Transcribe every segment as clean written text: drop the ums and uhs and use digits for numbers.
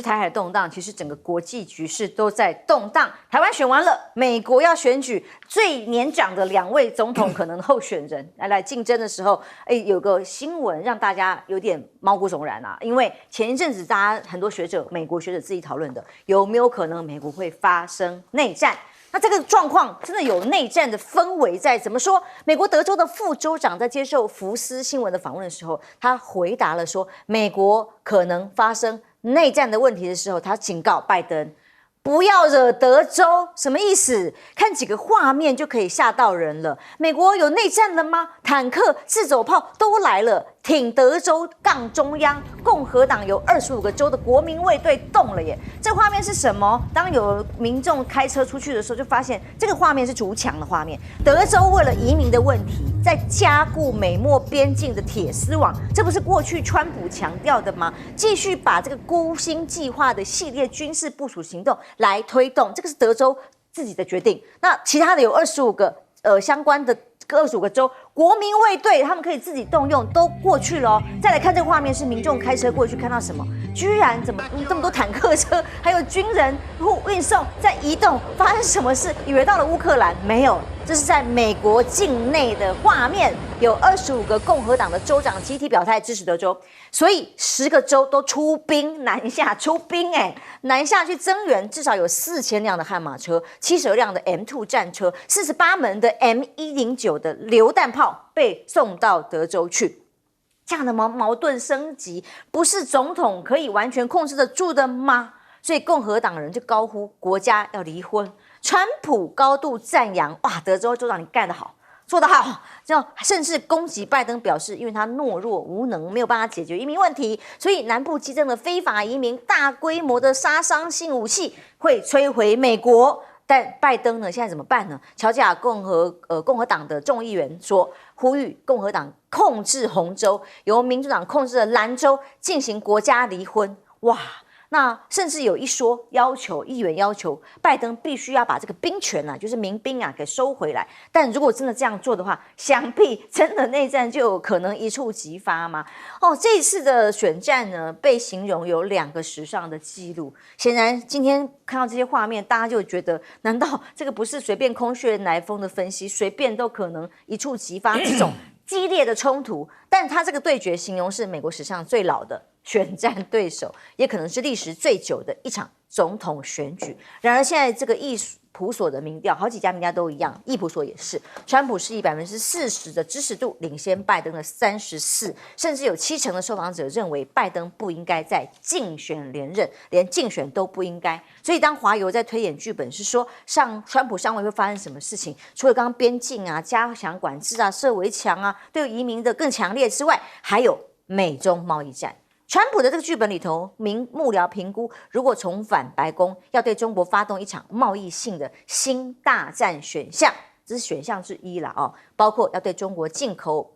台海动荡，其实整个国际局势都在动荡。台湾选完了，美国要选举最年长的2位总统可能候选人来竞争的时候，有个新闻让大家有点毛骨悚然啊！因为前一阵子大家很多学者，美国学者自己讨论的，有没有可能美国会发生内战？那这个状况真的有内战的氛围在？怎么说？美国德州的副州长在接受福斯新闻的访问的时候，他回答了说，美国可能发生内战的问题的时候，他警告拜登不要惹德州，什么意思？看几个画面就可以吓到人了。美国有内战了吗？坦克、自走炮都来了，挺德州杠中央，共和党有25个州的国民卫队动了耶！这画面是什么？当有民众开车出去的时候，就发现这个画面是筑墙的画面。德州为了移民的问题，在加固美墨边境的铁丝网，这不是过去川普强调的吗？继续把这个孤星计划的系列军事部署行动来推动，这个是德州自己的决定。那其他的有25个相关的25个州国民卫队，他们可以自己动用，都过去了哦。再来看这个画面，是民众开车过去看到什么？居然怎么这么多坦克车，还有军人运送在移动，发生什么事？以为到了乌克兰，没有，这是在美国境内的画面。有25个共和党的州长集体表态支持德州，所以10个州都出兵南下，南下去增援，至少有4000辆的悍马车，72辆的 M2 战车，48门的 M109的榴弹炮被送到德州去。这样的矛盾升级，不是总统可以完全控制得住的吗？所以共和党人就高呼国家要离婚。川普高度赞扬，哇，德州州长你干得好，做得好，甚至攻击拜登，表示因为他懦弱无能，没有办法解决移民问题，所以南部激增的非法移民、大规模的杀伤性武器会摧毁美国。但拜登呢，现在怎么办呢？乔治亚共和党的众议员说，呼吁共和党控制红州，由民主党控制的蓝州进行国家离婚。哇！那甚至有一说议员要求拜登必须要把这个兵权啊，就是民兵啊，给收回来。但如果真的这样做的话，想必真的内战就有可能一触即发嘛。这一次的选战呢，被形容有2个史上的记录。显然，今天看到这些画面，大家就觉得，难道这个不是随便空穴来风的分析，随便都可能一触即发这种激烈的冲突？但他这个对决形容是美国史上最老的选战对手，也可能是历史最久的一场总统选举。然而，现在这个易普所的民调，好几家民调都一样，易普所也是，川普是以40%的支持度领先拜登的34%，甚至有70%的受访者认为拜登不应该再竞选连任，连竞选都不应该。所以，当华邮在推演剧本是说川普上位会发生什么事情，除了刚刚边境啊、加强管制啊、设围墙啊、对移民的更强烈之外，还有美中贸易战。川普的这个剧本里头，幕僚评估，如果重返白宫，要对中国发动一场贸易性的新大战选项，这是选项之一啦哦，包括要对中国进口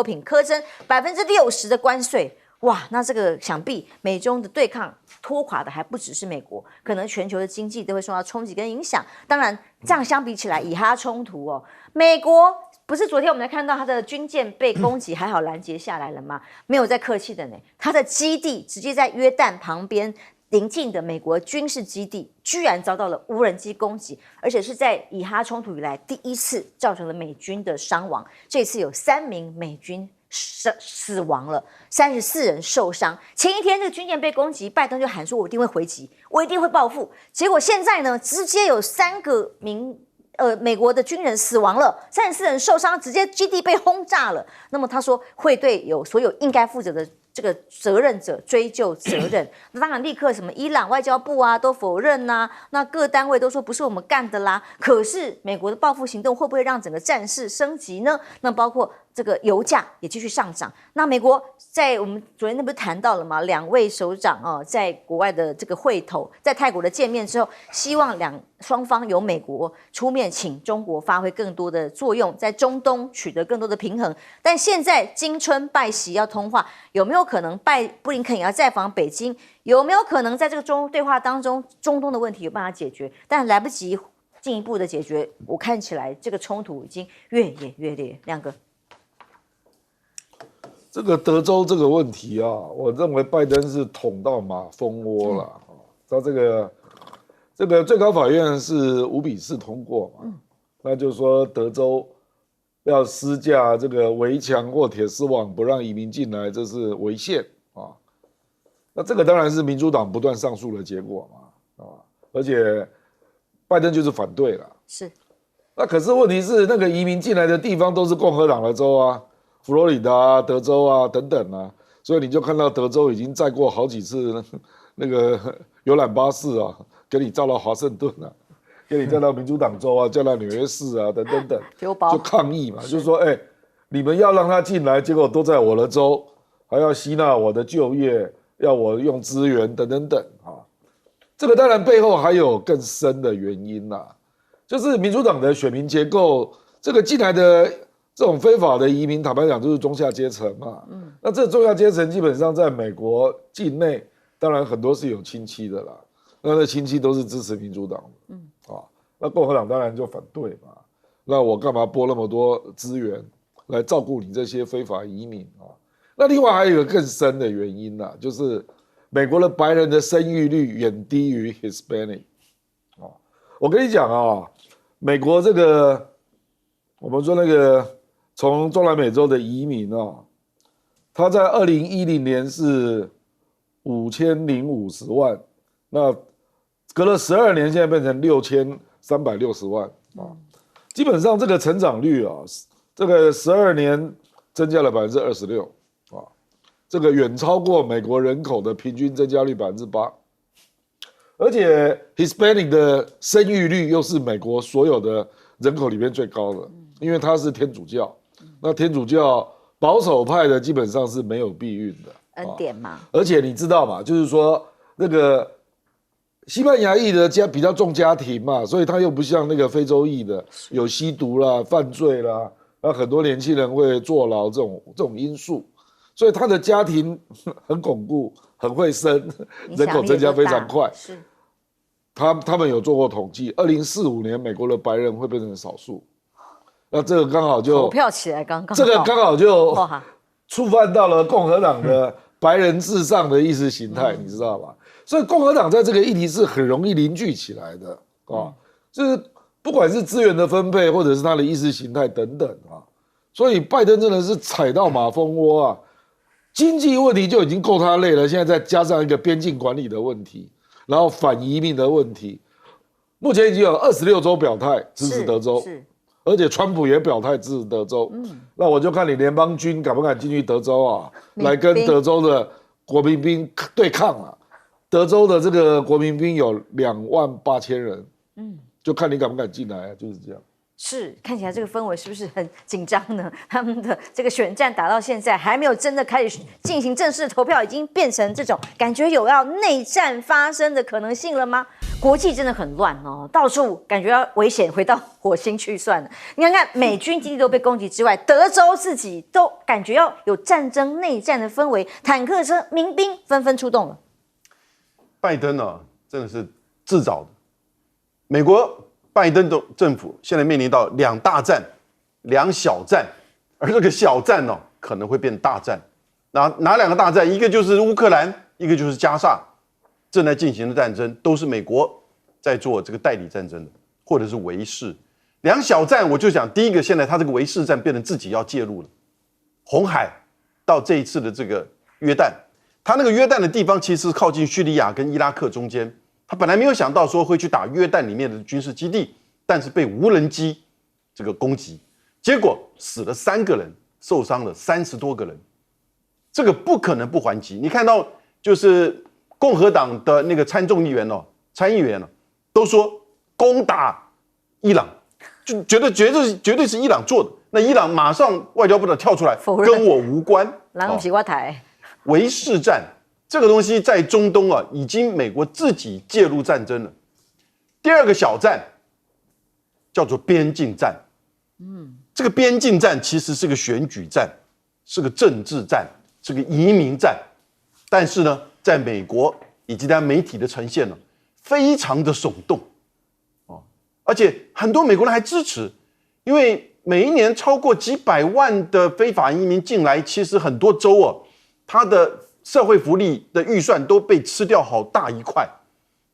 品苛征60%的关税。哇，那这个想必美中的对抗拖垮的还不只是美国，可能全球的经济都会受到冲击跟影响。当然，这样相比起来，以哈冲突哦，美国不是昨天我们才看到他的军舰被攻击，还好拦截下来了吗？没有再客气的呢，他的基地直接在约旦旁边邻近的美国军事基地，居然遭到了无人机攻击，而且是在以哈冲突以来第一次造成了美军的伤亡。这次有3名美军死亡了，34人受伤。前一天这个军舰被攻击，拜登就喊说：“我一定会回击，我一定会报复。”结果现在呢，直接有3个美国的军人死亡了，34人受伤，直接基地被轰炸了。那么他说会对所有应该负责的这个责任者追究责任。那当然，立刻什么伊朗外交部啊都否认啊，那各单位都说不是我们干的啦。可是美国的报复行动会不会让整个战事升级呢？那包括这个油价也继续上涨。那美国在我们昨天那不是谈到了吗？2位首长在国外的这个会头，在泰国的见面之后，希望双方由美国出面，请中国发挥更多的作用，在中东取得更多的平衡。但现在金春拜习要通话，有没有可能布林肯也要再访北京？有没有可能在这个对话当中，中东的问题有办法解决？但来不及进一步的解决，我看起来这个冲突已经越演越烈。亮哥。这个德州这个问题啊，我认为拜登是捅到马蜂窝了。他这个最高法院是5-4通过嘛，那就是说德州要施架这个围墙或铁丝网不让移民进来，这是违宪啊。那这个当然是民主党不断上诉的结果嘛，而且拜登就是反对了。是。那可是问题是，那个移民进来的地方都是共和党的州啊，佛罗里达啊、德州啊等等啊，所以你就看到德州已经载过好几次那个游览巴士啊，给你载到华盛顿啊，给你载到民主党州啊，载到纽约市啊，等，就抗议嘛，就是说，你们要让他进来，结果都在我的州，还要吸纳我的就业，要我用资源，等啊。这个当然背后还有更深的原因啦，就是民主党的选民结构，这个进来的这种非法的移民，坦白讲就是中下阶层嘛。那这中下阶层基本上在美国境内，当然很多是有亲戚的啦，那亲戚都是支持民主党的，那共和党当然就反对嘛。那我干嘛拨那么多资源来照顾你这些非法移民啊？那另外还有一个更深的原因啦，就是美国的白人的生育率远低于 Hispanic。我跟你讲啊，美国这个我们说那个从中南美洲的移民啊，他在2010年是5050万，那隔了12年，现在变成6360万啊，基本上这个成长率啊，这个12年增加了26%啊，这个远超过美国人口的平均增加率8%。而且 Hispanic 的生育率又是美国所有的人口里面最高的，因为它是天主教，那天主教保守派的基本上是没有避孕的，恩典嘛。而且你知道嘛，就是说那个西班牙裔的比较重家庭嘛，所以他又不像那个非洲裔的有吸毒啦、犯罪啦，那很多年轻人会坐牢这种因素，所以他的家庭很巩固，很会生，人口增加非常快。是。他们有做过统计，2045年美国的白人会变成少数，那这个刚好就投票起来刚刚这个刚好就触犯到了共和党的白人至上的意识形态，你知道吧？所以共和党在这个议题是很容易凝聚起来的啊，就是不管是资源的分配，或者是他的意识形态等等啊，所以拜登真的是踩到马蜂窝啊，经济问题就已经够他累了，现在再加上一个边境管理的问题。然后反移民的问题，目前已经有26州表态支持德州，而且川普也表态支持德州。那我就看你联邦军敢不敢进去德州啊，来跟德州的国民兵对抗啊。德州的这个国民兵有28000人，就看你敢不敢进来啊，就是这样。是，看起来这个氛围是不是很紧张呢？他们的这个选战打到现在还没有真的开始进行正式的投票，已经变成这种感觉有要内战发生的可能性了吗？国际真的很乱哦，到处感觉要危险，回到火星去算了。你看看美军基地都被攻击之外，德州自己都感觉要有战争内战的氛围，坦克车、民兵纷纷出动了。拜登啊，真的是自找的，美国。拜登的政府现在面临到2大战、2小战，而这个小战呢，可能会变大战。哪2个大战？一个就是乌克兰，一个就是加沙，正在进行的战争，都是美国在做这个代理战争的，或者是维士。2小战，我就讲第一个，现在他这个维士战变成自己要介入了。红海到这一次的这个约旦，他那个约旦的地方其实是靠近叙利亚跟伊拉克中间。他本来没有想到说会去打约旦里面的军事基地，但是被无人机这个攻击，结果死了3个人，受伤了30多个人，这个不可能不还击。你看到就是共和党的那个参议员都说攻打伊朗，就觉得绝对是伊朗做的。那伊朗马上外交部长跳出来，跟我无关，狼皮瓜台，维士战。这个东西在中东啊，已经美国自己介入战争了。第2个小战叫做边境战，这个边境战其实是个选举战，是个政治战，是个移民战。但是呢，在美国以及在媒体的呈现呢，非常的耸动，而且很多美国人还支持，因为每一年超过几百万的非法移民进来，其实很多州它的社会福利的预算都被吃掉好大一块，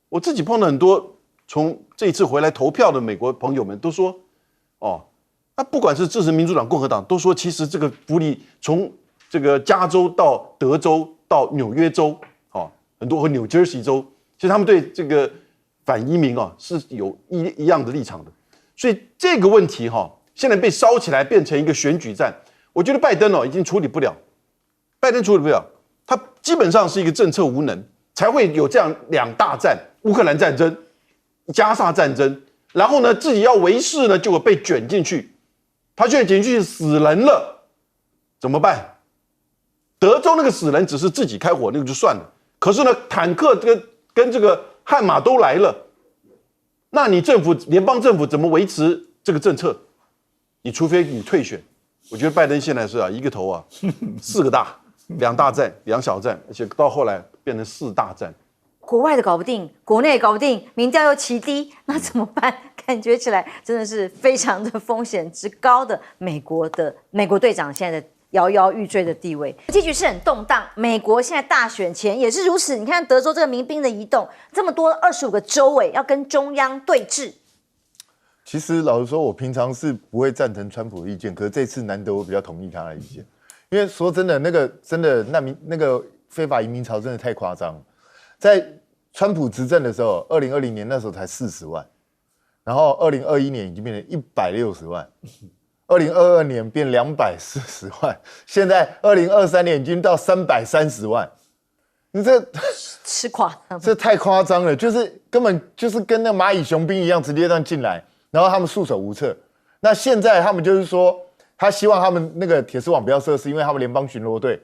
我自己碰到很多从这一次回来投票的美国朋友们都说，哦，那不管是支持民主党、共和党，都说其实这个福利从这个加州到德州到纽约州，哦，很多和纽泽西州，其实他们对这个反移民啊是有一样的立场的。所以这个问题哈，现在被烧起来变成一个选举战，我觉得拜登已经处理不了，拜登处理不了，他基本上是一个政策无能，才会有这样2大战：乌克兰战争、加沙战争，然后呢自己要维持呢，结果被卷进去，他现在卷进去死人了，怎么办？德州那个死人只是自己开火那个就算了，可是呢坦克跟这个悍马都来了。那你联邦政府怎么维持这个政策？你除非你退选。我觉得拜登现在是一个头4个大，2大战2小战，而且到后来变成4大战。国外的搞不定，国内也搞不定，民调又奇低，那怎么办？感觉起来真的是非常的风险之高的美国队长现在的摇摇欲坠的地位。国际局势很动荡，美国现在大选前也是如此。你看德州这个民兵的移动，这么多25个州要跟中央对峙。其实老实说，我平常是不会赞成川普的意见，可是这次难得我比较同意他的意见，因为说真的，那个非法移民潮真的太夸张了。在川普执政的时候，2020年那时候才40万，然后2021年已经变成160万。2022年变240万，现在2023年已经到330万，你这吃垮他这太夸张了，就是根本就是跟那蚂蚁雄兵一样，直接这样进来，然后他们束手无策。那现在他们就是说，他希望他们那个铁丝网不要设施，因为他们联邦巡逻队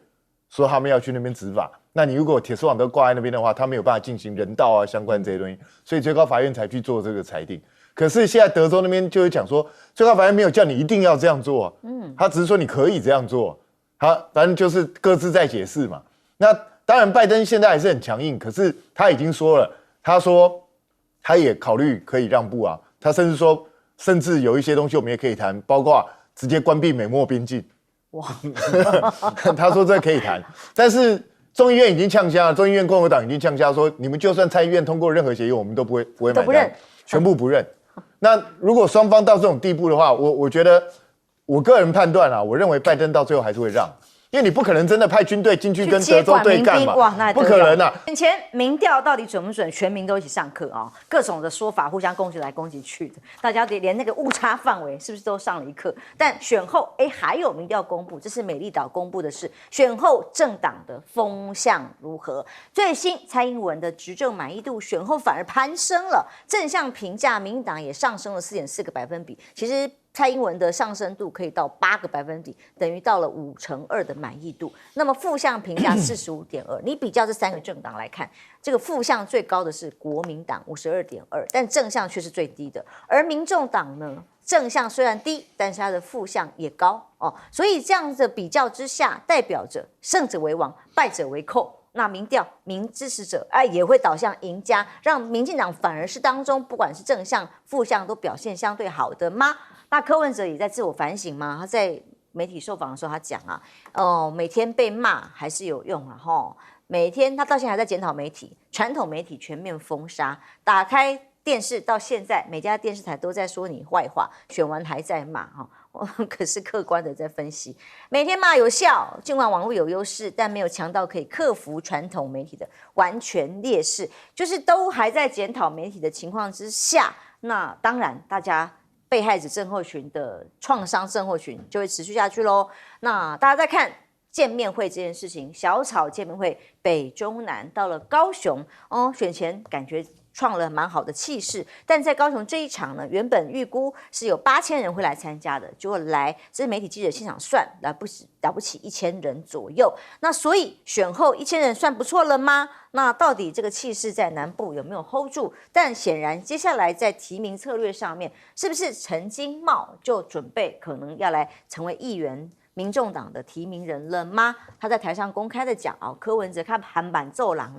说他们要去那边执法。那你如果铁丝网都挂在那边的话，他没有办法进行人道啊相关这些东西，所以最高法院才去做这个裁定。可是现在德州那边就会讲说，最高法院没有叫你一定要这样做，他只是说你可以这样做，他反正就是各自在解释嘛。那当然，拜登现在还是很强硬，可是他已经说了，他说他也考虑可以让步啊，他甚至说，甚至有一些东西我们也可以谈，包括直接关闭美墨边境。哇，他说这可以谈，但是众议院已经呛下了，众议院共和党已经呛下说，你们就算参议院通过任何协议，我们都不会买单，全部不认。那如果双方到这种地步的话，我觉得我个人判断我认为拜登到最后还是会让，因为你不可能真的派军队进去跟德州对干嘛，不可能啊！眼前民调到底准不准？全民都一起上课各种的说法互相攻击来攻击去的，大家连那个误差范围是不是都上了一课？但选后还有民调公布，这是美丽岛公布的是选后政党的风向如何？最新蔡英文的执政满意度选后反而攀升了，正向评价民进党也上升了4.4个百分比。其实蔡英文的上升度可以到8个百分比，等于到了5%的满意度。那么负向评价45.2，你比较这3个政党来看，这个负向最高的是国民党52.2，但正向却是最低的。而民众党呢，正向虽然低，但是它的负向也高所以这样的比较之下，代表着胜者为王，败者为寇。那民调民支持者也会导向赢家，让民进党反而是当中不管是正向负向都表现相对好的吗？那柯文哲也在自我反省嘛，他在媒体受访的时候他讲每天被骂还是有用每天他到现在还在检讨媒体，传统媒体全面封杀，打开电视到现在每家电视台都在说你坏话，选完还在骂可是客观的在分析，每天骂有效，尽管网络有优势，但没有强到可以克服传统媒体的完全劣势，就是都还在检讨媒体的情况之下，那当然大家被害者症候群的创伤症候群就会持续下去咯。那大家再看见面会这件事情，小草见面会北中南到了高雄选前感觉创了蛮好的气势，但在高雄这一场呢，原本预估是有8000人会来参加的，结果这是媒体记者现场算了不起1000人左右。那所以选后1000人算不错了吗？那到底这个气势在南部有没有 hold 住？但显然接下来在提名策略上面，是不是陈金茂就准备可能要来成为议员？民众党的提名人了吗？他在台上公开的讲柯文哲看韩版奏郎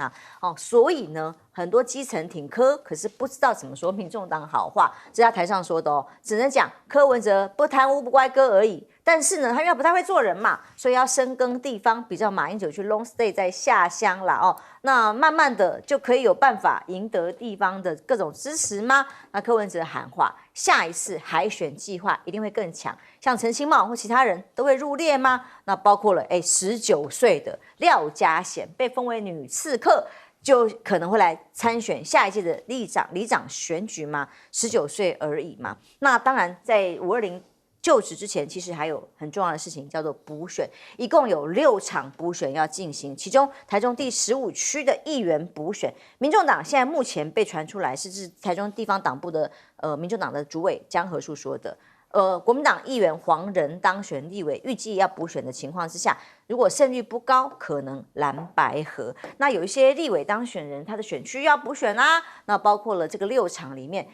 所以呢，很多基层挺柯，可是不知道怎么说民众党好话，这是他台上说的只能讲柯文哲不贪污不乖哥而已。但是呢，他因为不太会做人嘛，所以要深耕地方，比较马英九去 long stay 在下乡啦哦。那慢慢的就可以有办法赢得地方的各种支持吗？那柯文哲喊话，下一次海选计划一定会更强，像陈其茂或其他人都会入列吗？那包括了19岁的廖家贤被封为女刺客。就可能会来参选下一届的里长选举嘛，19岁而已嘛。那当然，在520就职之前，其实还有很重要的事情叫做补选，一共有6场补选要进行，其中台中第15区的议员补选，民众党现在目前被传出来是台中地方党部的民众党的主委江河树说的。国民党议员黄仁当选立委，预计要补选的情况之下，如果胜率不高，可能蓝白合。那有一些立委当选人，他的选区要补选啊，那包括了这个6场里面，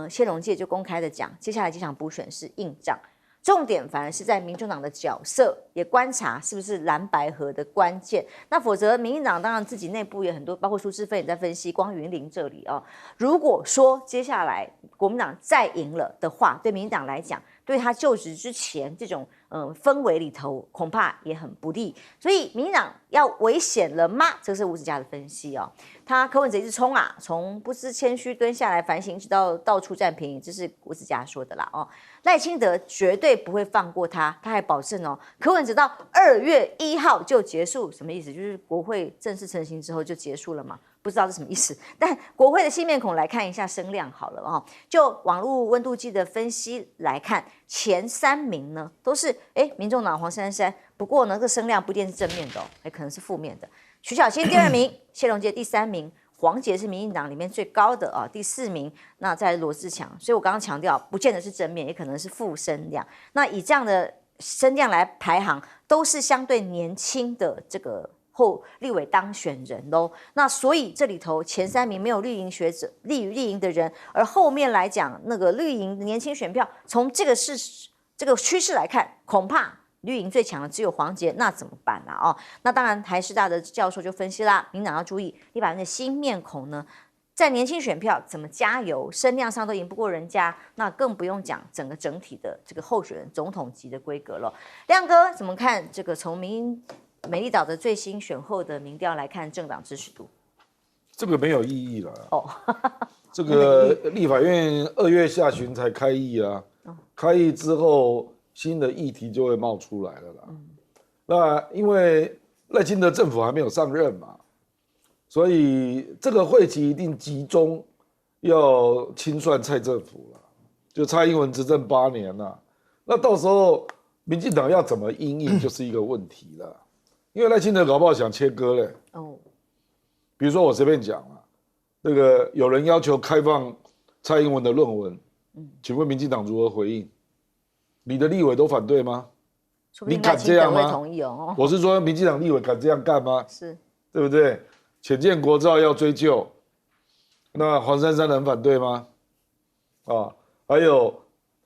谢龙介就公开的讲，接下来几场补选是硬仗。重点反而是在民众党的角色，也观察是不是蓝白合的关键。那否则，民进党当然自己内部也很多，包括苏志芬也在分析光云林这里哦。如果说接下来国民党再赢了的话，对民进党来讲，对他就职之前这种氛围里头，恐怕也很不利。所以民进党要危险了吗？这是吴子嘉的分析哦。他柯文哲一直冲啊，从不知谦虚蹲下来反省，直到到处占便宜，这是吴子嘉说的啦哦。赖清德绝对不会放过他，他还保证哦，柯文哲到2月1号就结束，什么意思？就是国会正式成型之后就结束了嘛？不知道是什么意思。但国会的新面孔来看一下声量好了哦，就网络温度计的分析来看，前3名呢都是民众党黄珊珊，不过呢这个声量不一定是正面的哦，可能是负面的。徐小清第2名，谢龙介第3名。黄捷是民进党里面最高的啊，第4名。那在罗志强，所以我刚刚强调，不见得是正面，也可能是负声量。那以这样的声量来排行，都是相对年轻的这个后立委当选人喽。那所以这里头前3名没有绿营学者、绿营的人，而后面来讲那个绿营年轻选票，从这个趋势来看，恐怕绿营最强的只有黄捷，那怎么办啊？哦，那当然台师大的教授就分析啦，民党要注意立法院的新面孔呢，在年轻选票怎么加油，声量上都赢不过人家，那更不用讲整体的这个候选人总统级的规格了。亮哥怎么看这个从美丽岛的最新选后的民调来看政党支持度？这个没有意义了哦。这个立法院2月下旬才开议啊，开议之后新的议题就会冒出来了啦。那因为赖清德政府还没有上任嘛，所以这个会期一定集中要清算蔡政府了，就蔡英文执政8年了，那到时候民进党要怎么因应就是一个问题了。因为赖清德搞不好想切割嘞。哦，比如说我随便讲啊，那个有人要求开放蔡英文的论文，请问民进党如何回应？你的立委都反对吗？你敢这样吗？同意哦。我是说，民进党立委敢这样干吗？是，对不对？潜舰国造要追究，那黄珊珊能反对吗？啊，还有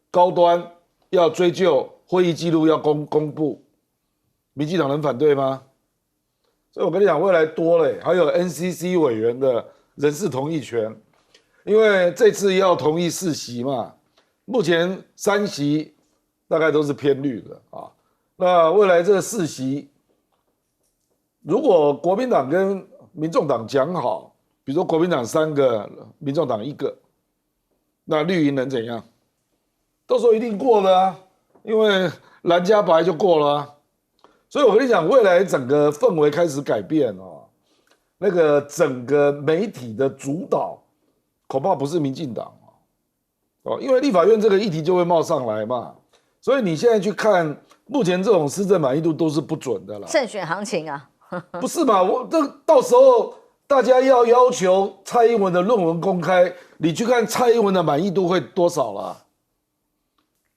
高端要追究会议记录要公布，民进党能反对吗？所以我跟你讲，未来多了，还有 NCC 委员的人事同意权，因为这次要同意4席嘛，目前3席大概都是偏绿的啊。那未来这4席，如果国民党跟民众党讲好，比如说国民党3个，民众党1个，那绿营能怎样？到时候一定过了啊，因为蓝加白就过了啊。所以我跟你讲，未来整个氛围开始改变哦，那个整个媒体的主导恐怕不是民进党哦，因为立法院这个议题就会冒上来嘛，所以你现在去看目前这种施政满意度都是不准的啦。胜选行情啊，不是嘛？到时候大家要求蔡英文的论文公开，你去看蔡英文的满意度会多少啦？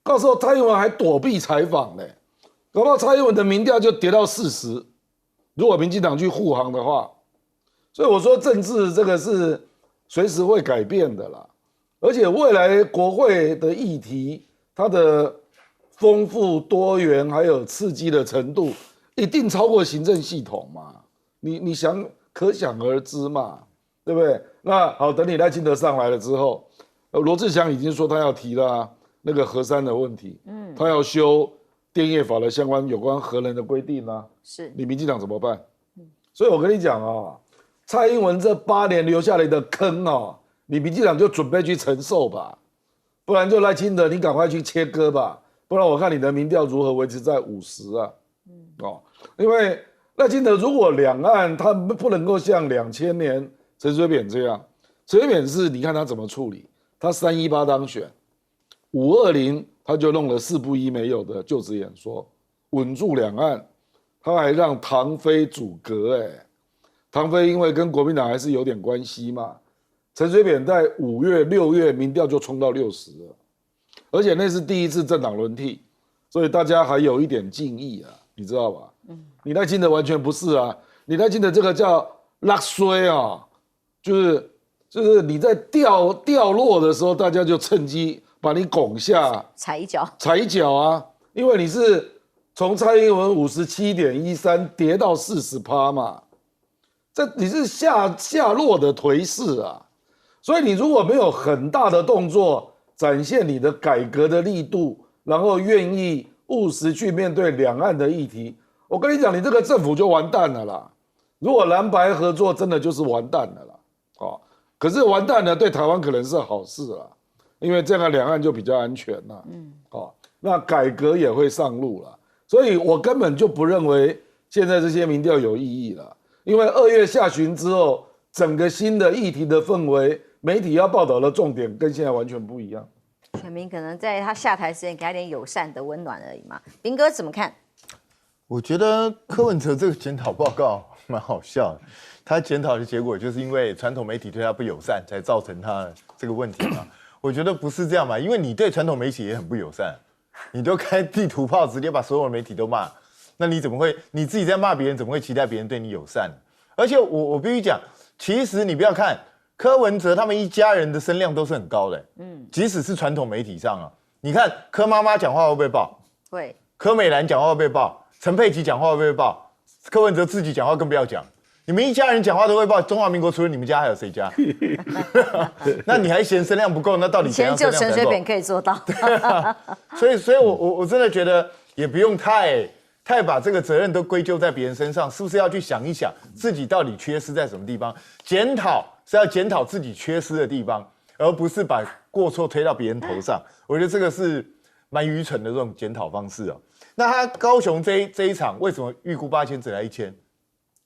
到时候蔡英文还躲避采访呢。搞不好蔡英文的民调就跌到40%，如果民进党去护航的话，所以我说政治这个是随时会改变的啦，而且未来国会的议题，它的丰富多元还有刺激的程度，一定超过行政系统嘛，你可想而知嘛，对不对？那好，等你赖清德上来了之后，罗志祥已经说他要提了那个核三的问题，他要修电业法的相关有关核能的规定啊，是你民进党怎么办？所以我跟你讲啊，蔡英文这8年留下来的坑啊，你民进党就准备去承受吧，不然就赖清德你赶快去切割吧，不然我看你的民调如何维持在50啊，因为赖清德如果两岸他不能够像2000年陈水扁这样，陈水扁是你看他怎么处理，他318当选，520他就弄了4不1没有的就职演说，稳住两岸。他还让唐飞阻隔，唐飞因为跟国民党还是有点关系嘛。陈水扁在5月、6月民调就冲到60了，而且那是第一次政党轮替，所以大家还有一点敬意啊，你知道吧？你赖清德完全不是啊，你赖清德这个叫落水啊，就是你在掉落的时候，大家就趁机把你拱下，踩一脚啊，因为你是。从蔡英文57.13跌到40%嘛，你是下落的颓势啊，所以你如果没有很大的动作，展现你的改革的力度，然后愿意务实去面对两岸的议题，我跟你讲，你这个政府就完蛋了啦。如果蓝白合作，真的就是完蛋了啦。可是完蛋了，对台湾可能是好事啦，因为这样两岸就比较安全啦。那改革也会上路了。所以我根本就不认为现在这些民调有意义了，因为2月下旬之后，整个新的议题的氛围，媒体要报道的重点跟现在完全不一样。选民可能在他下台之前给他点友善的温暖而已嘛。彬哥怎么看？我觉得柯文哲这个检讨报告蛮好笑的，他检讨的结果就是因为传统媒体对他不友善，才造成他这个问题嘛。我觉得不是这样嘛，因为你对传统媒体也很不友善。你都开地图炮，直接把所有的媒体都骂，那你怎么会你自己在骂别人，怎么会期待别人对你友善？而且我必须讲，其实你不要看柯文哲他们一家人的声量都是很高的，即使是传统媒体上啊，你看柯妈妈讲话会不会爆？会。柯美兰讲话会不会爆？陈佩琪讲话会不会爆？柯文哲自己讲话更不要讲。你们一家人讲话都会爆，中华民国除了你们家还有谁家？那你还嫌声量不够，那到底怎样声量才够？以前就陈水扁可以做到。所以我真的觉得也不用太把这个责任都归咎在别人身上，是不是要去想一想自己到底缺失在什么地方？检讨是要检讨自己缺失的地方，而不是把过错推到别人头上。我觉得这个是蛮愚蠢的这种检讨方式哦。那他高雄这一场为什么预估8000只来1000？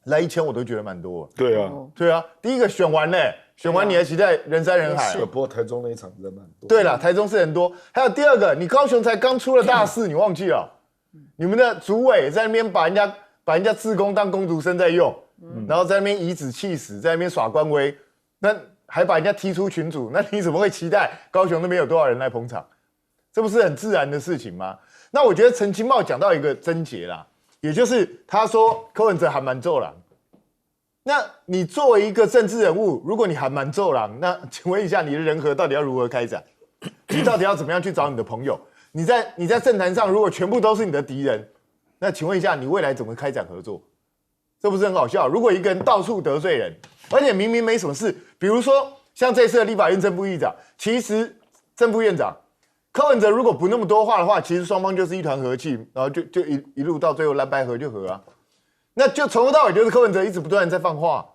来1000我都觉得蛮多。对啊，第一个选完嘞，选完你还期待人山人海。不过台中那一场人蛮多。对了，台中是人多。还有第二个，你高雄才刚出了大事，你忘记了？你们的主委在那边把人家志工当工读生在用，然后在那边颐指气使，在那边耍官威，那还把人家踢出群组，那你怎么会期待高雄那边有多少人来捧场？这不是很自然的事情吗？那我觉得陈其迈讲到一个症结啦。也就是他说柯文哲还蛮奏郎，那你作为一个政治人物，如果你还蛮奏郎，那请问一下你的人和到底要如何开展？你到底要怎么样去找你的朋友？你在政坛上如果全部都是你的敌人，那请问一下你未来怎么开展合作？这不是很好笑？如果一个人到处得罪人，而且明明没什么事，比如说像这次的立法院正副议长，其实正副院长柯文哲如果不那么多话的话，其实双方就是一团和气，然后就一路到最后蓝白合就合啊，那就从头到尾就是柯文哲一直不断在放话，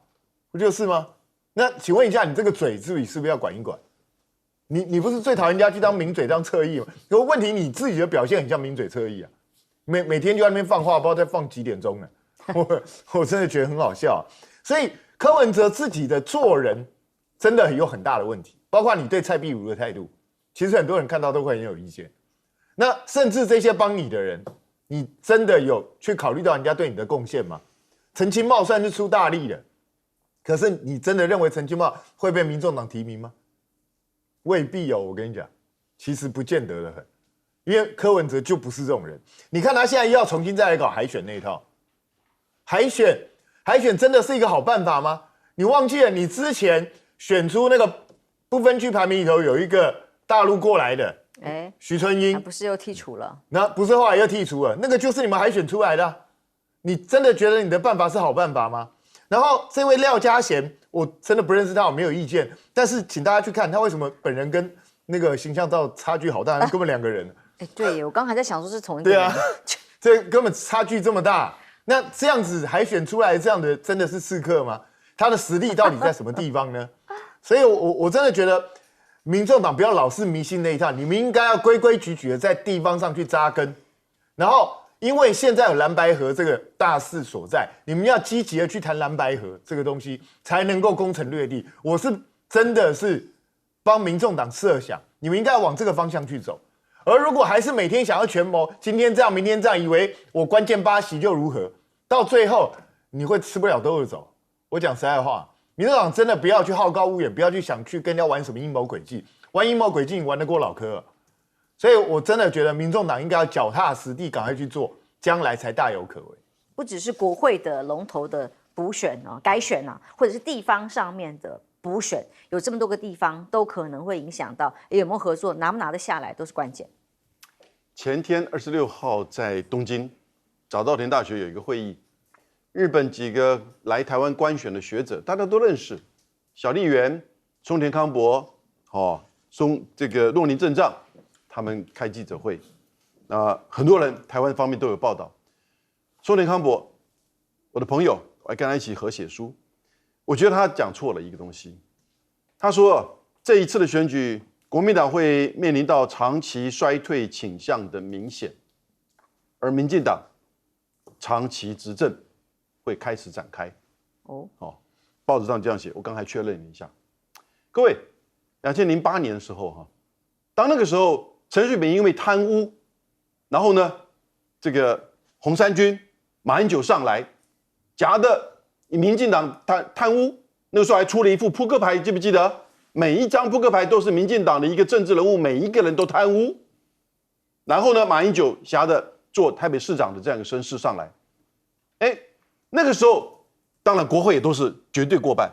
不就是吗？那请问一下，你这个嘴是不是要管一管？你不是最讨厌人家去当名嘴当侧翼吗？可问题你自己的表现很像名嘴侧翼啊，每天就在那边放话，不知道在放几点钟呢？我真的觉得很好笑，所以柯文哲自己的做人真的有很大的问题，包括你对蔡壁如的态度。其实很多人看到都会很有意见，那甚至这些帮你的人，你真的有去考虑到人家对你的贡献吗？陈其迈算是出大力了，可是你真的认为陈其迈会被民众党提名吗？未必哦，我跟你讲，其实不见得的很，因为柯文哲就不是这种人。你看他现在又要重新再来搞海选那一套，海选真的是一个好办法吗？你忘记了你之前选出那个不分区排名里头有一个大陆过来的，徐春英，不是又剔除了？那不是后来又剔除了？那个就是你们海选出来的啊。你真的觉得你的办法是好办法吗？然后这位廖家贤，我真的不认识他，我没有意见。但是请大家去看他为什么本人跟那个形象照差距好大，根本两个人。哎，对耶，我刚还在想说是同一个人。对啊，这根本差距这么大，那这样子海选出来这样的真的是刺客吗？他的实力到底在什么地方呢？所以我真的觉得，民众党不要老是迷信那一套，你们应该要规规矩矩的在地方上去扎根，然后因为现在有蓝白合这个大势所在，你们要积极的去谈蓝白合这个东西，才能够攻城略地。我是真的是帮民众党设想，你们应该要往这个方向去走。而如果还是每天想要权谋，今天这样，明天这样，以为我关键8席就如何，到最后你会吃不了兜着走。我讲实在话，民众党真的不要去好高骛远，不要去想去跟人家玩什么阴谋诡计，玩阴谋诡计你玩得过老柯。所以我真的觉得民众党应该要脚踏实地，赶快去做，将来才大有可为。不只是国会的龙头的补选啊、改选啊，或者是地方上面的补选，有这么多个地方都可能会影响到有没有合作，拿不拿得下来都是关键。前天26号在东京早稻田大学有一个会议，日本几个来台湾观选的学者，大家都认识，小笠原、松田康博、这个洛林正丈，他们开记者会，很多人台湾方面都有报道。松田康博，我的朋友，我还跟他一起合写书，我觉得他讲错了一个东西。他说这一次的选举，国民党会面临到长期衰退倾向的明显，而民进党长期执政会开始展开。报纸上这样写，我刚才确认了一下。各位，2008年的时候当那个时候陈水扁因为贪污，然后呢，这个红衫军马英九上来，夹的民进党贪污，那个时候还出了一副扑克牌，记不记得？每一张扑克牌都是民进党的一个政治人物，每一个人都贪污。然后呢，马英九挟的做台北市长的这样一个身世上来，那个时候当然国会也都是绝对过半，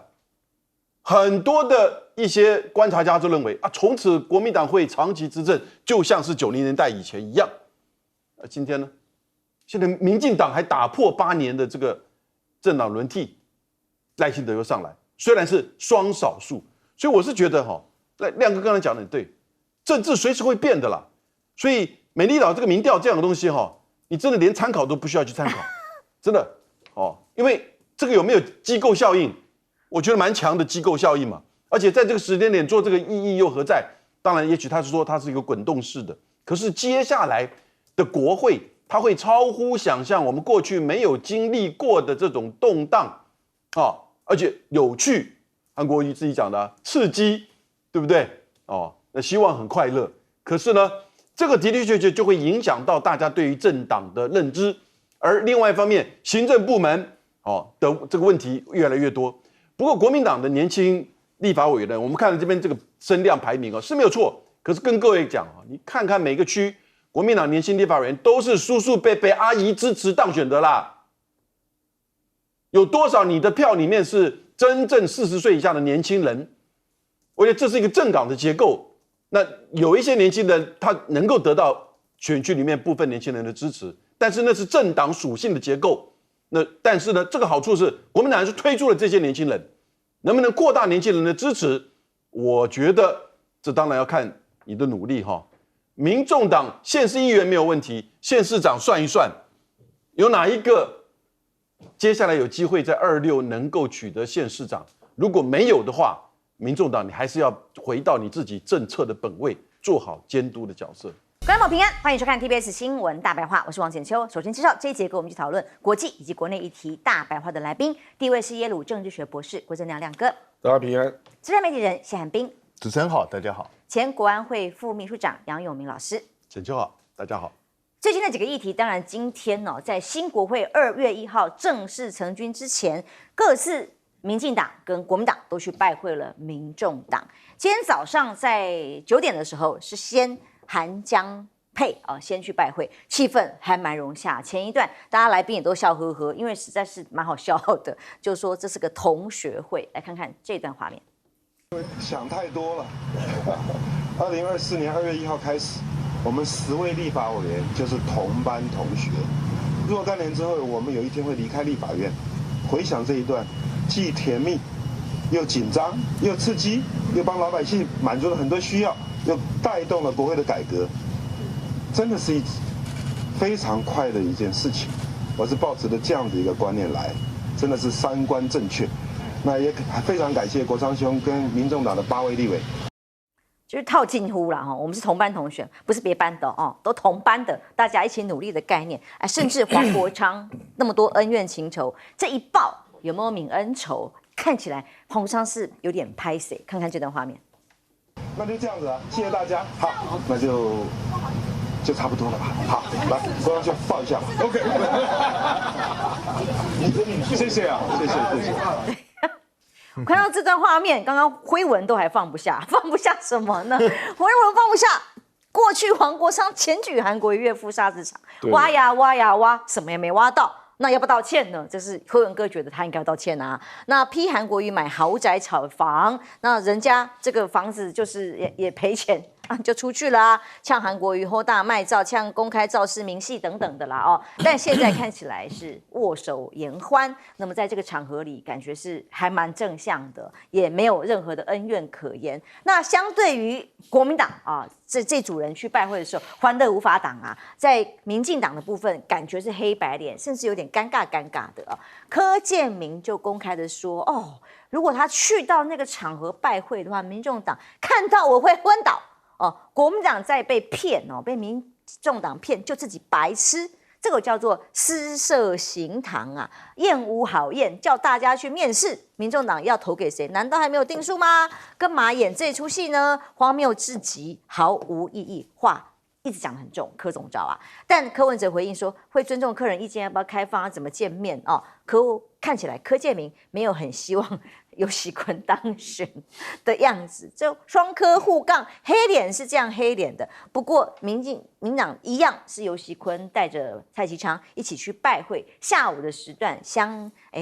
很多的一些观察家就认为从此国民党会长期执政，就像是90年代以前一样。今天呢，现在民进党还打破8年的这个政党轮替，赖清德又上来，虽然是双少数，所以我是觉得亮哥刚才讲的对，政治随时会变的啦。所以美丽岛这个民调这样的东西你真的连参考都不需要去参考，真的因为这个有没有机构效应，我觉得蛮强的机构效应嘛。而且在这个时间点做这个意义又何在？当然，也许他是说它是一个滚动式的，可是接下来的国会，它会超乎想象，我们过去没有经历过的这种动荡而且有趣，韩国瑜自己讲的刺激，对不对？那希望很快乐。可是呢，这个的的确确就会影响到大家对于政党的认知，而另外一方面，行政部门的这个问题越来越多。不过国民党的年轻立法委员，我们看了这边这个声量排名是没有错，可是跟各位讲你看看每个区国民党年轻立法委员都是叔叔伯伯阿姨支持当选的啦。有多少你的票里面是真正40岁以下的年轻人？我觉得这是一个政党的结构。那有一些年轻人他能够得到选区里面部分年轻人的支持，但是那是政党属性的结构。但是呢，这个好处是国民党是推出了这些年轻人，能不能扩大年轻人的支持？我觉得这当然要看你的努力民众党县市议员没有问题，县市长算一算，有哪一个接下来有机会在26能够取得县市长？如果没有的话，民众党你还是要回到你自己政策的本位，做好监督的角色。观众朋友平安，欢迎收看 TBS 新闻大白话，我是王浅秋。首先介绍这一节跟我们一起讨论国际以及国内议题大白话的来宾，第一位是耶鲁政治学博士郭正亮亮哥，大家平安。资深媒体人谢汉斌，主持人好，大家好。前国安会副秘书长杨永明老师，浅秋好，大家好。最近的几个议题，当然今天在新国会2月1号正式成军之前，各自民进党跟国民党都去拜会了民众党。今天早上在9点的时候，是先韩江配先去拜会，气氛还蛮融洽。前一段大家来宾也都笑呵呵，因为实在是蛮好笑的，就说这是个同学会。来看看这段画面。想太多了。2024年2月1号开始，我们10位立法委员就是同班同学。若干年之后，我们有一天会离开立法院，回想这一段，既甜蜜，又紧张，又刺激，又帮老百姓满足了很多需要，又带动了国会的改革。真的是非常快的一件事情。我是抱持的这样的一个观念来，真的是三观正确。那也非常感谢国昌兄跟民众党的8位立委。就是套近乎啦哈，我们是同班同学，不是别班的哦，都同班的，大家一起努力的概念。哎，甚至黄国昌那么多恩怨情仇，这一报有没有泯恩仇？看起来黄国昌是有点拍谁？看看这段画面。那就这样子啊，谢谢大家。好，那就差不多了吧。好，来，国昌兄抱一下吧。OK。谢谢啊，谢谢。我看到这段画面，刚刚辉文都还放不下，放不下什么呢？辉文放不下过去黄国昌检举韩国瑜岳父杀子场，挖呀挖呀挖，什么也没挖到。那要不道歉呢？这是辉文哥觉得他应该要道歉啊。那批韩国瑜买豪宅炒房，那人家这个房子就是也赔钱啊，就出去了啊，呛韩国瑜吼大卖照，呛公开肇事明细等等的啦哦。但现在看起来是握手言欢，那么在这个场合里，感觉是还蛮正向的，也没有任何的恩怨可言。那相对于国民党啊，这组人去拜会的时候，欢乐无法挡啊，在民进党的部分，感觉是黑白脸，甚至有点尴尬的啊。柯建铭就公开的说，哦，如果他去到那个场合拜会的话，民众党看到我会昏倒。哦，国民党在被骗哦，被民众党骗，就自己白痴，这个叫做私设行堂啊，宴无好宴，叫大家去面试，民众党要投给谁？难道还没有定数吗？干嘛演这出戏呢？荒谬至极，毫无意义，话一直讲得很重，柯总召啊。但柯文哲回应说，会尊重客人意见，要不要开放，要怎么见面哦？看起来柯建铭没有很希望游锡堃当选的样子，就双柯互杠，黑脸是这样黑脸的。不过民党一样是游锡堃带着蔡其昌一起去拜会，下午的时段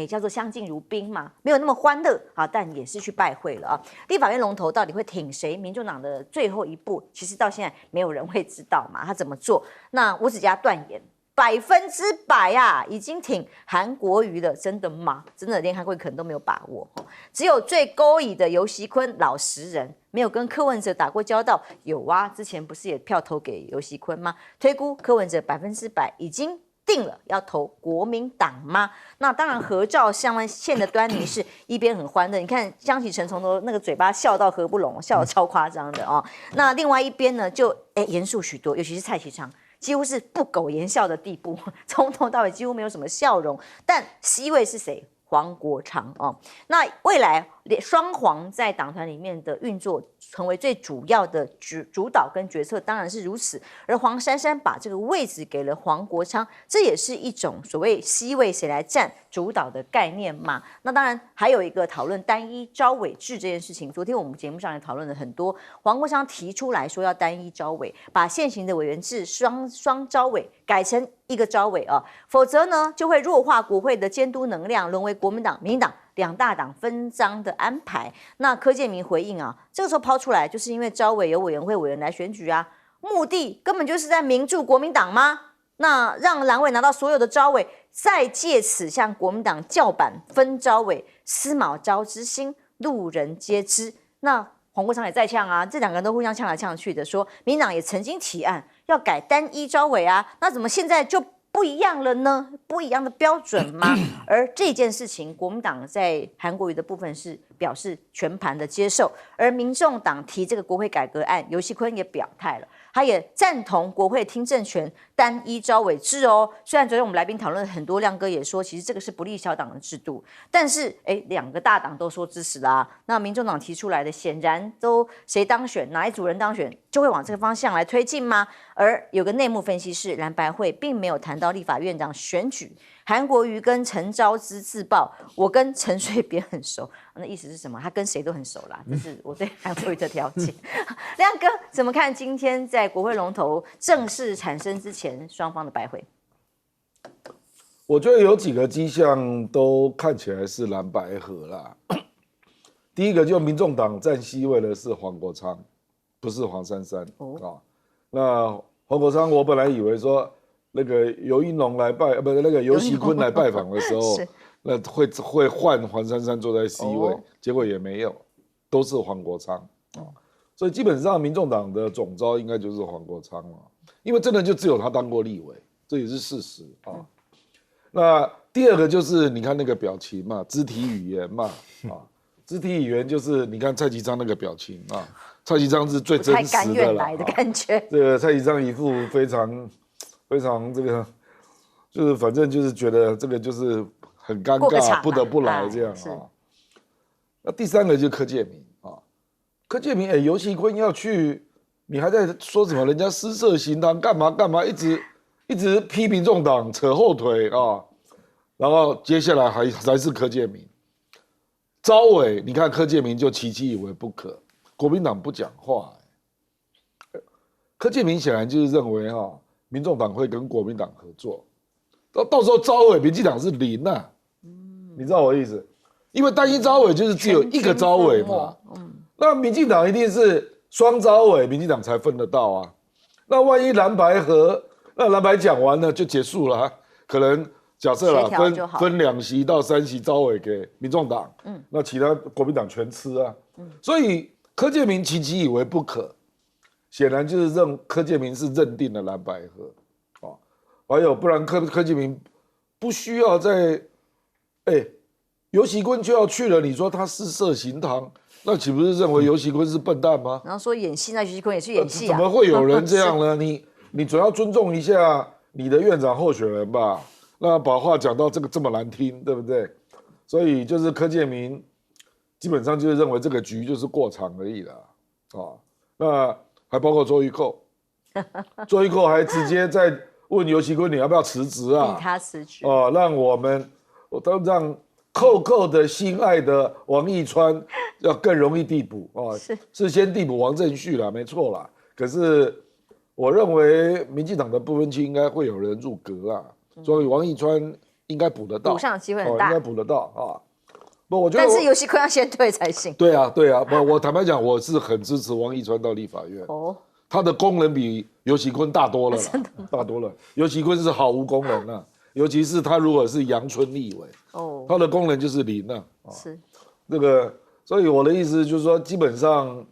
叫做相敬如宾嘛，没有那么欢乐啊，但也是去拜会了啊。立法院龙头到底会挺谁？民众党的最后一步，其实到现在没有人会知道嘛，他怎么做？那吴子嘉断言。100%啊，已经挺韩国瑜了，真的吗？真的连韩国瑜可能都没有把握，只有最勾引的游锡堃老实人，没有跟柯文哲打过交道。有啊，之前不是也票投给游锡堃吗？推估柯文哲100%已经定了要投国民党吗？那当然，合照上线的端倪是一边很欢乐，你看江启臣从头那个嘴巴笑到合不拢，笑得超夸张的哦。那另外一边呢，就严肃许多，尤其是蔡其昌。几乎是不苟言笑的地步，从头到尾几乎没有什么笑容。但C 位是谁？黄国昌哦。那未来双黄在党团里面的运作，成为最主要的主导跟决策，当然是如此。而黄珊珊把这个位置给了黄国昌，这也是一种所谓 C 位谁来占主导的概念嘛。那当然还有一个讨论单一召委制这件事情，昨天我们节目上也讨论了很多。黄国昌提出来说要单一召委，把现行的委员制双召委改成一个召委啊，否则呢就会弱化国会的监督能量，沦为国民党、民进党两大党分赃的安排。那柯建铭回应啊，这个时候抛出来，就是因为召委有委员会委员来选举啊，目的根本就是在民助国民党吗？那让蓝委拿到所有的召委，再借此向国民党叫板分召委，司马昭之心，路人皆知。那黄国昌也在呛啊，这两个人都互相呛来呛去的，说民党也曾经提案要改单一召委啊，那怎么现在就不一样了呢？不一样的标准吗？而这件事情，国民党在韩国瑜的部分是表示全盘的接受，而民众党提这个国会改革案，游锡堃也表态了，他也赞同国会听证权单一召委制哦。虽然昨天我们来宾讨论很多，亮哥也说，其实这个是不利小党的制度，但是两个大党都说支持啦。那民众党提出来的，显然都谁当选，哪一组人当选，就会往这个方向来推进吗？而有个内幕分析是，蓝白会并没有谈到立法院长选举。韩国瑜跟陈昭之自曝，我跟陈水扁很熟，那意思是什么？他跟谁都很熟啦，这是我对韩国瑜的了解。亮哥怎么看今天在国会龙头正式产生之前双方的拜会？我觉得有几个迹象都看起来是蓝白合啦。第一个就民众党占C位的是黄国昌，不是黄珊珊啊。那黄国昌，我本来以为说那个游盈隆来拜，不是那个游锡堃来拜访的时候，那会换黄珊珊坐在 C 位，结果也没有，都是黄国昌啊。所以基本上民众党的总召应该就是黄国昌了。因为真的就只有他当过立委，这也是事实啊。那第二个就是你看那个表情嘛，肢体语言嘛，肢体语言就是你看蔡其昌那个表情啊，蔡其昌是最真不太实的啦，甘愿来的感觉。这个蔡其昌一副非常这个，就是反正就是觉得这个就是很尴尬，不得不来这样啊。那第三个就是柯建铭啊，柯建铭游锡堃要去，你还在说什么人家私设行堂干嘛，一直批民众党扯后腿啊，然后接下来还是柯建铭。招委，你看柯建铭就期以为不可，国民党不讲话。柯建铭显然就是认为民众党会跟国民党合作，到时候招委民进党是零啊，你知道我的意思？因为单一招委就是只有一个招委嘛，那民进党一定是双招委，民进党才分得到啊。那万一蓝白合，那蓝白讲完了就结束了，可能。假设啦，分2席到3席招委给民众党，那其他国民党全吃啊，所以柯建铭期以为不可，显然就是柯建铭是认定了蓝白合，还有不然柯建铭不需要在，游锡堃就要去了，你说他私设行堂，那岂不是认为游锡堃是笨蛋吗？然后说演戏，那游锡堃也去演戏怎么会有人这样呢？你总要尊重一下你的院长候选人吧。那把话讲到这么难听，对不对？所以就是柯建铭基本上就是认为这个局就是过场而已啦，那还包括周玉蔻，周玉蔻还直接在问游锡堃你要不要辞职啊？逼他辞职让我都让蔻的心爱的王义川要更容易递补是先递补王正旭啦，没错啦。可是我认为民进党的不分区应该会有人入阁啦。所以王义川应该补得到，补上机会很大，应该补得到啊。不，我觉得，但是游锡堃要先退才行。对啊。不，我坦白讲，我是很支持王义川到立法院。他的功能比游锡堃大多了啦，大多了。游锡堃是毫无功能啊，尤其是他如果是阳春立委，他的功能就是零啊。是这个，所以我的意思就是说，基本上，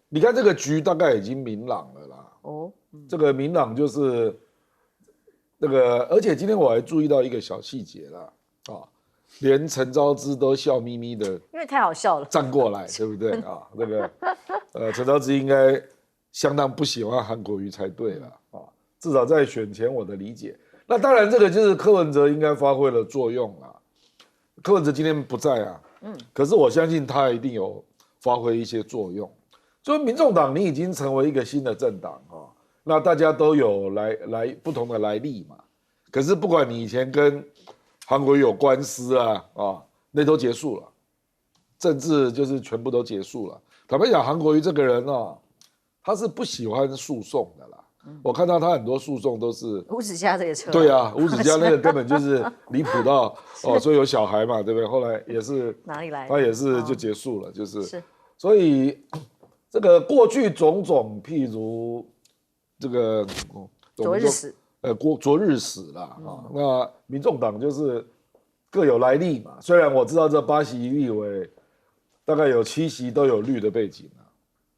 你看这个局大概已经明朗了啦。这个明朗就是。而且今天我还注意到一个小细节啦，连陈昭姿都笑眯眯的，因为太好笑了，站过来，对不对啊？陈昭姿应该相当不喜欢韩国瑜才对了至少在选前我的理解。那当然，这个就是柯文哲应该发挥了作用啦。柯文哲今天不在啊，可是我相信他一定有发挥一些作用。就是民众党，你已经成为一个新的政党那大家都有来不同的来历嘛，可是不管你以前跟韩国瑜有官司那都结束了，政治就是全部都结束了。坦白讲，韩国瑜这个人他是不喜欢诉讼的啦。我看到他很多诉讼都是吴子嘉这个车，对啊，吴子嘉那个根本就是离谱到所以有小孩嘛，对不对？后来也是哪里来的？他也是就结束了，就是所以这个过去种种，譬如。这个昨日死，昨日死啦那民众党就是各有来历嘛。虽然我知道这8席立委大概有7席都有绿的背景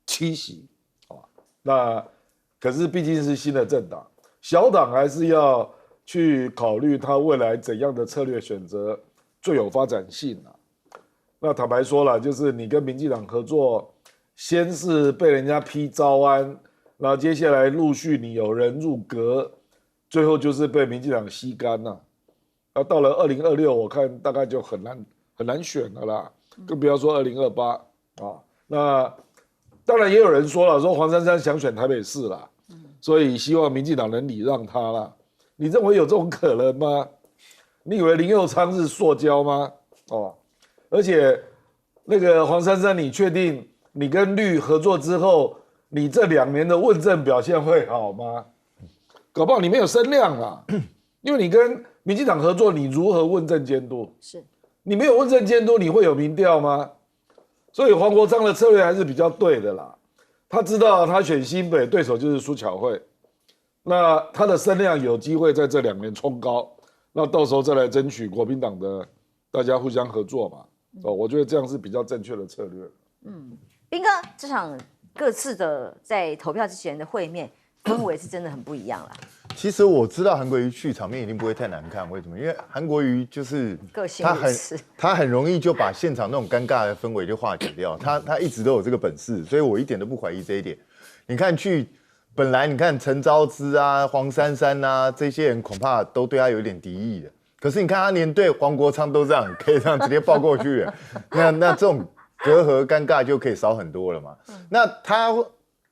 7席那可是毕竟是新的政党，小党还是要去考虑他未来怎样的策略选择最有发展性那坦白说了，就是你跟民进党合作，先是被人家批招安。然后接下来陆续你有人入阁，最后就是被民进党吸干了。到了2026，我看大概就很难选了啦，更不要说2028那当然也有人说了，说黄珊珊想选台北市啦，所以希望民进党能礼让他啦。你认为有这种可能吗？你以为林右昌是塑胶吗？而且那个黄珊珊，你确定你跟绿合作之后？你这2年的问政表现会好吗？搞不好你没有声量啦，因为你跟民进党合作，你如何问政监督？是你没有问政监督，你会有民调吗？所以黄国昌的策略还是比较对的啦。他知道他选新北对手就是苏巧慧，那他的声量有机会在这2年冲高，那到时候再来争取国民党的大家互相合作嘛。我觉得这样是比较正确的策略。彬哥，这场各自的在投票之前的会面，氛围是真的很不一样啦。其实我知道韩国瑜去场面一定不会太难看，为什么？因为韩国瑜就是个性他如此他很容易就把现场那种尴尬的氛围就化解掉，他一直都有这个本事，所以我一点都不怀疑这一点。你看本来你看陈昭姿啊、黄珊珊啊这些人恐怕都对他有点敌意的，可是你看他连对黄国昌都这样，可以这样直接抱过去了，那这种隔阂尴尬就可以少很多了嘛。那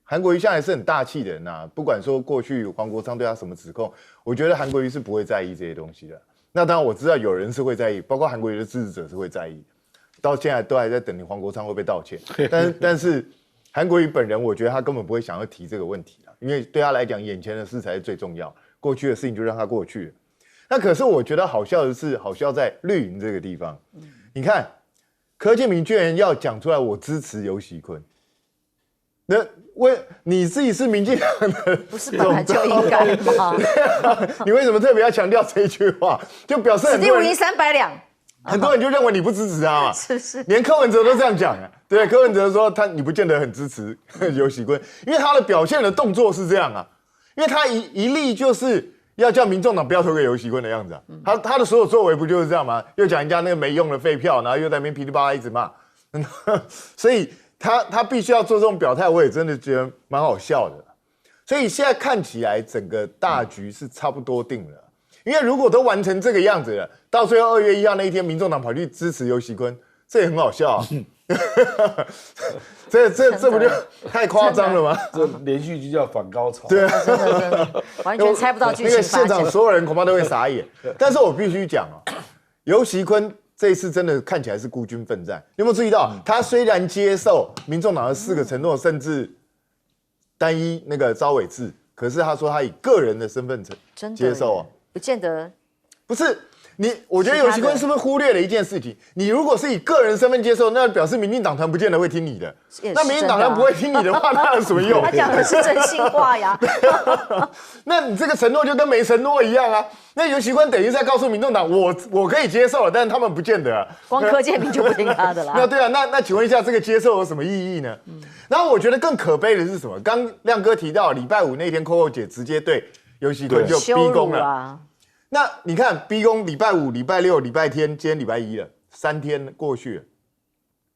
韩国瑜向来是很大气的人呐，不管说过去黄国昌对他什么指控，我觉得韩国瑜是不会在意这些东西的。那当然我知道有人是会在意，包括韩国瑜的支持者是会在意，到现在都还在等你黄国昌会不会道歉。但是韩国瑜本人，我觉得他根本不会想要提这个问题啦，因为对他来讲，眼前的事才是最重要，过去的事情就让他过去了。那可是我觉得好笑的是，好笑在绿营这个地方，你看柯建铭居然要讲出来，我支持游锡堃。那你自己是民进党的，不是本来就应该吗？你为什么特别要强调这一句话？就表示此地无银300两，很多人就认为你不支持他嘛，是，连柯文哲都这样讲啊。对，柯文哲说你不见得很支持游锡堃，因为他的表现的动作是这样啊，因为他一力就是要叫民众党不要投给游锡堃的样子啊。他的所有作为不就是这样吗？又讲人家那个没用的废票，然后又在那边噼里啪啦一直骂，所以。他必须要做这种表态，我也真的觉得蛮好笑的。所以现在看起来整个大局是差不多定了，因为如果都完成这个样子了，到最后2月1号那一天，民众党跑去支持游锡堃，这也很好笑啊。这不就太夸张了吗？这连续剧叫反高潮。对啊，真的完全猜不到剧情那个发展。现场所有人恐怕都会傻眼。但是我必须讲啊，游锡堃。这一次真的看起来是孤军奋战，你有没有注意到？他虽然接受民众党的4个承诺，甚至单一那个召委制，可是他说他以个人的身份接受啊，不见得。不是我觉得游锡堃是不是忽略了一件事情？你如果是以个人身份接受，那表示民进党团不见得会听你的。那民进党团不会听你的话，那有什么用？他讲的是真心话呀。那你这个承诺就跟没承诺一样啊。那游锡堃等于在告诉民众党，我可以接受了，但是他们不见得啊。光柯建铭就不听他的啦。那对啊，那请问一下，这个接受有什么意义呢？然后我觉得更可悲的是什么？刚亮哥提到礼拜5那天，Coco 姐直接对游锡堃就逼宫了。那你看逼宫，礼拜5、礼拜6、礼拜天，今天礼拜1了，3天过去了，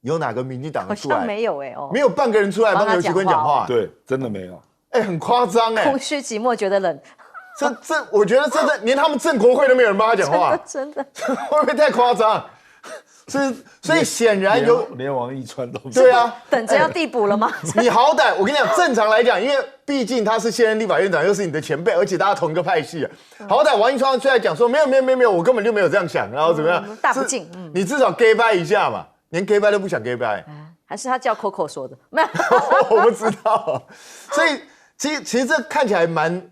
有哪个民进党出来？好像没有没有半个人出来帮游锡堃讲话。对，真的没有。很夸张空虚寂寞觉得冷。我觉得真的连他们正国会都没有人帮他讲话，真的会不会太夸张？所以显然连王一川都对啊，等着要递补了吗？你好歹我跟你讲，正常来讲，因为毕竟他是现任立法院长，又是你的前辈，而且大家同一个派系啊，好歹王一川出来讲说没有，我根本就没有这样想，然后怎么样？大不敬，你至少 gay bye 一下嘛，连 gay bye 都不想 gay bye，还是他叫 Coco 说的？没有，我不知道。所以其实这看起来蛮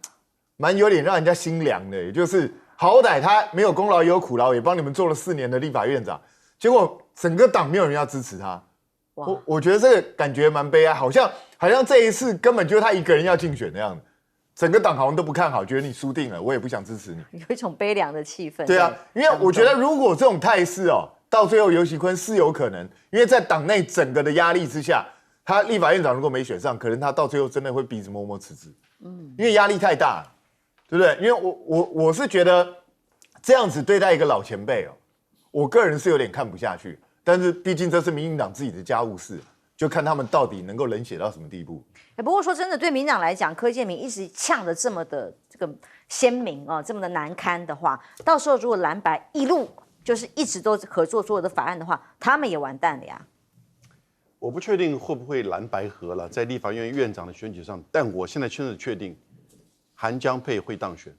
有点让人家心凉的，也就是好歹他没有功劳也有苦劳，也帮你们做了4年的立法院长，结果整个党没有人要支持他，我觉得这个感觉蛮悲哀，好像这一次根本就是他一个人要竞选的样子，整个党好像都不看好，觉得你输定了，我也不想支持你，有一种悲凉的气氛。对啊，因为我觉得如果这种态势到最后游锡堃是有可能，因为在党内整个的压力之下，他立法院长如果没选上，可能他到最后真的会鼻子摸摸辞职，因为压力太大了。对不对？因为我是觉得这样子对待一个老前辈我个人是有点看不下去。但是毕竟这是民进党自己的家务事，就看他们到底能够冷血到什么地步。不过说真的，对民进党来讲，柯建铭一直呛得这么的这个鲜明这么的难堪的话，到时候如果蓝白一路就是一直都合作所有的法案的话，他们也完蛋了呀。我不确定会不会蓝白合了，在立法院院长的选举上，但我现在真的确定。韩江配会当选，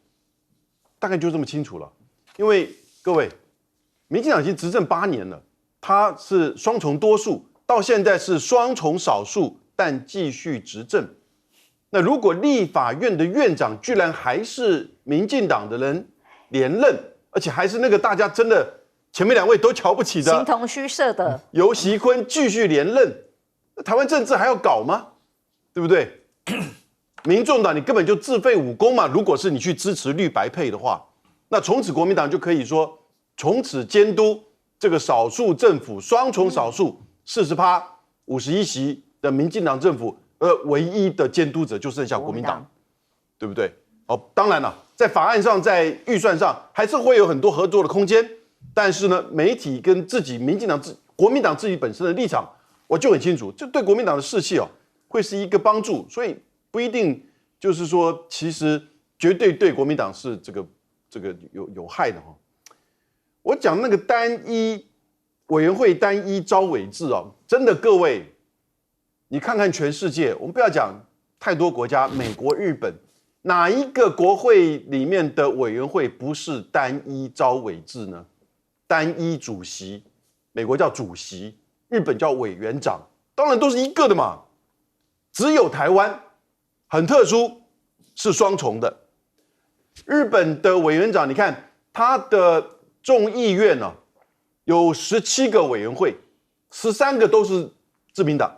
大概就这么清楚了。因为各位，民进党已经执政8年了，他是双重多数，到现在是双重少数，但继续执政。那如果立法院的院长居然还是民进党的人连任，而且还是那个大家真的前面2位都瞧不起的形同虚设的游锡堃继续连任，台湾政治还要搞吗？对不对？民众党你根本就自废武功嘛！如果是你去支持绿白配的话，那从此国民党就可以说，从此监督这个少数政府双重少数40%、51席的民进党政府，唯一的监督者就剩下国民党。对不对？哦，当然了，在法案上、在预算上还是会有很多合作的空间，但是呢，媒体跟国民党自己本身的立场，我就很清楚，这对国民党的士气哦，会是一个帮助，所以不一定就是说，其实绝对对国民党是这个有害的哈。我讲那个单一委员会单一招委制哦，真的各位，你看看全世界，我们不要讲太多国家，美国、日本，哪一个国会里面的委员会不是单一招委制呢？单一主席，美国叫主席，日本叫委员长，当然都是一个的嘛。只有台湾很特殊，是双重的。日本的委员长，你看他的众议院呢、有17个委员会，13个都是自民党，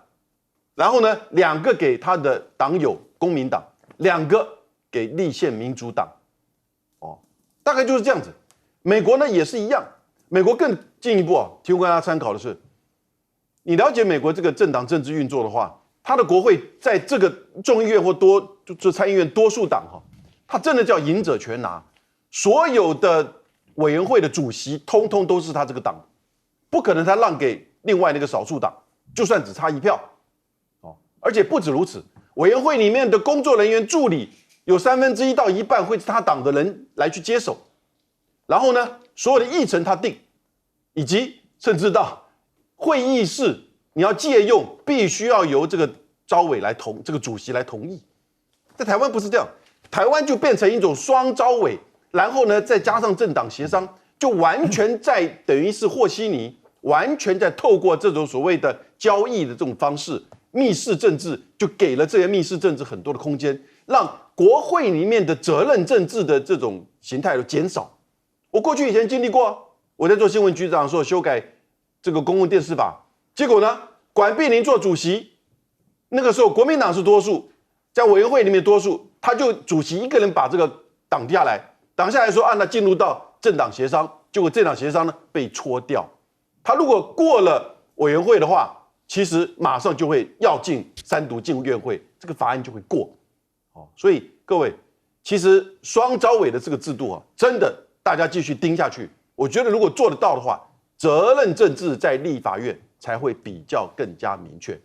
然后呢，2个给他的党友公民党，2个给立宪民主党，哦，大概就是这样子。美国呢也是一样，美国更进一步啊，提供大家参考的是，你了解美国这个政党政治运作的话，他的国会在这个众议院或就参议院多数党哈，他真的叫赢者全拿，所有的委员会的主席通通都是他这个党，不可能他让给另外那个少数党，就算只差1票，哦，而且不止如此，委员会里面的工作人员助理有1/3到1半会是他党的人来去接手，然后呢，所有的议程他定，以及甚至到会议室你要借用，必须要由这个召委来这个主席来同意。在台湾不是这样，台湾就变成一种双召委，然后呢再加上政党协商，就完全在等于是和稀泥，完全在透过这种所谓的交易的这种方式，密室政治就给了这些密室政治很多的空间，让国会里面的责任政治的这种形态都减少。我过去以前经历过，我在做新闻局长的时候修改这个公共电视法，结果呢，管碧玲做主席，那个时候国民党是多数，在委员会里面多数，他就主席一个人把这个挡下来说啊，那进入到政党协商，结果政党协商呢被戳掉。他如果过了委员会的话，其实马上就会要进3读进院会，这个法案就会过。哦，所以各位，其实双召委的这个制度啊，真的大家继续盯下去，我觉得如果做得到的话，责任政治在立法院才会比较更加明确。